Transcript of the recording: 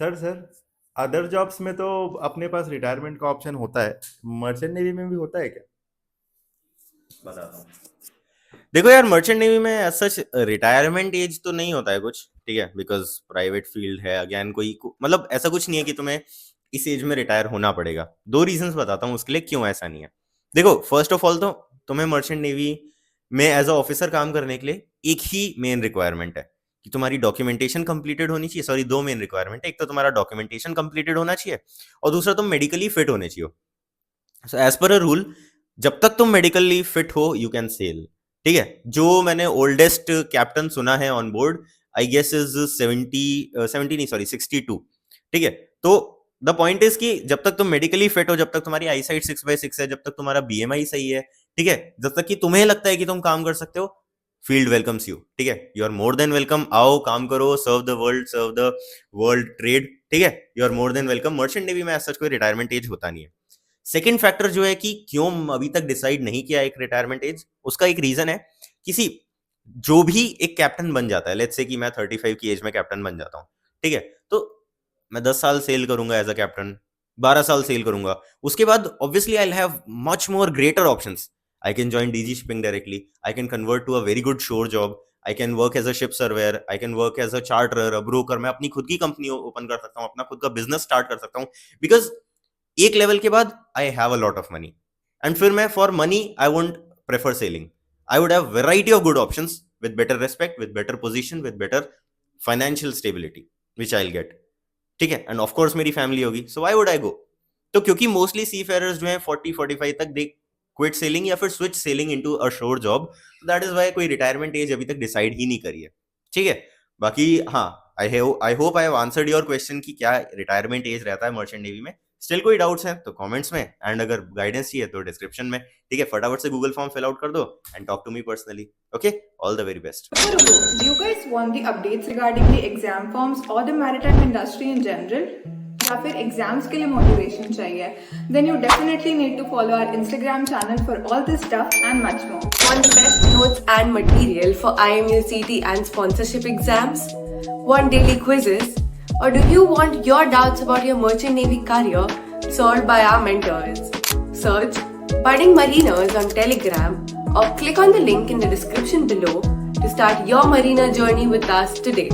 Sir other jobs में तो अपने पास रिटायरमेंट का ऑप्शन होता है, मर्चेंट नेवी में भी होता है क्या? बताता हूँ। देखो यार, मर्चेंट नेवी में एज सच रिटायरमेंट एज तो नहीं होता है कुछ, ठीक है, बिकॉज प्राइवेट फील्ड है। अगेन मतलब ऐसा कुछ नहीं है कि तुम्हें इस एज में रिटायर होना पड़ेगा। दो रीजंस बताता हूँ उसके लिए क्यों ऐसा नहीं है। देखो, फर्स्ट ऑफ ऑल तो तुम्हें मर्चेंट नेवी में एज अ ऑफिसर काम करने के लिए एक ही मेन रिक्वायरमेंट है कि तुम्हारी डॉक्यूमेंटेशन कंप्लीटेड होनी चाहिए। सॉरी, दो मेन रिक्वायरमेंट है, एक तो तुम्हारा डॉक्यूमेंटेशन कंप्लीटेड होना चाहिए और दूसरा तुम मेडिकली फिट होने चाहिए। So as per a rule, जब तक तुम मेडिकली फिट हो यू कैन सेल, ठीक है। जो मैंने ओल्डेस्ट कैप्टन सुना है on board, I guess is 70 नहीं सॉरी 62, ठीक है। तो द पॉइंट इज कि जब तक तुम मेडिकली फिट हो, जब तक तुम्हारी आई साइट 6/6 है, जब तक तुम्हारा बीएमआई सही है, ठीक है, जब तक कि तुम्हें लगता है कि तुम काम कर सकते हो, फील्ड वेलकम्स यू, ठीक है। You are more than welcome, आओ काम करो, सर्व द वर्ल्ड ट्रेड, ठीक है। You are more than welcome. Merchant navy में ऐसा कोई रिटायरमेंट एज होता नहीं है। सेकेंड फैक्टर जो है कि क्यों अभी तक डिसाइड नहीं किया एक रिटायरमेंट एज, उसका एक रीजन है। किसी जो भी एक कैप्टन बन जाता है, लेट्स से कि मैं 35 की एज में कैप्टन बन जाता हूं, ठीक है, तो मैं 10 साल सेल करूंगा एज अ कैप्टन, 12 साल सेल करूंगा, उसके बाद obviously I have much more greater options. I can join DG shipping directly, I can convert to a very good shore job, I can work as a ship surveyor, I can work as a charterer, a broker. मैं अपनी खुद की company open कर सकता हूँ, अपना खुद का बिजनेस स्टार्ट कर सकता हूँ, बिकॉज एक लेवल के बाद I have a lot of money. And फिर मैं for money I won't prefer selling, I would have variety of good options with better respect, with better position, with better financial stability which I will get, ठीक है। End of course मेरी family होगी, so why would I गो। तो क्योंकि mostly सी फेयरर्स जो है 40-45 तक दे quit selling या फिर switch selling into a sure job, that is why कोई रिटायरमेंट एज अभी तक डिसाइड ही नहीं करी है, ठीक है। बाकी हाँ, I hope I have answered your question कि क्या रिटायरमेंट एज रहता है मर्चेंट नेवी में। स्टिल कोई डाउट्स हैं तो कमेंट्स में, एंड अगर गाइडेंस चाहिए तो डिस्क्रिप्शन में, ठीक है। फटाफट से गूगल फॉर्म फिल आउट कर दो and talk to me personally. Okay, all the very best. Do you guys want the updates regarding the exam forms or the maritime industry in general? या फिर exams के लिए motivation चाहिए? Then you definitely need to follow our Instagram channel for all this stuff and much more. Want the best notes and material for IMUCT and sponsorship exams? Want daily quizzes? Or do you want your doubts about your merchant navy career solved by our mentors? Search Budding Mariners on Telegram or click on the link in the description below to start your marina journey with us today.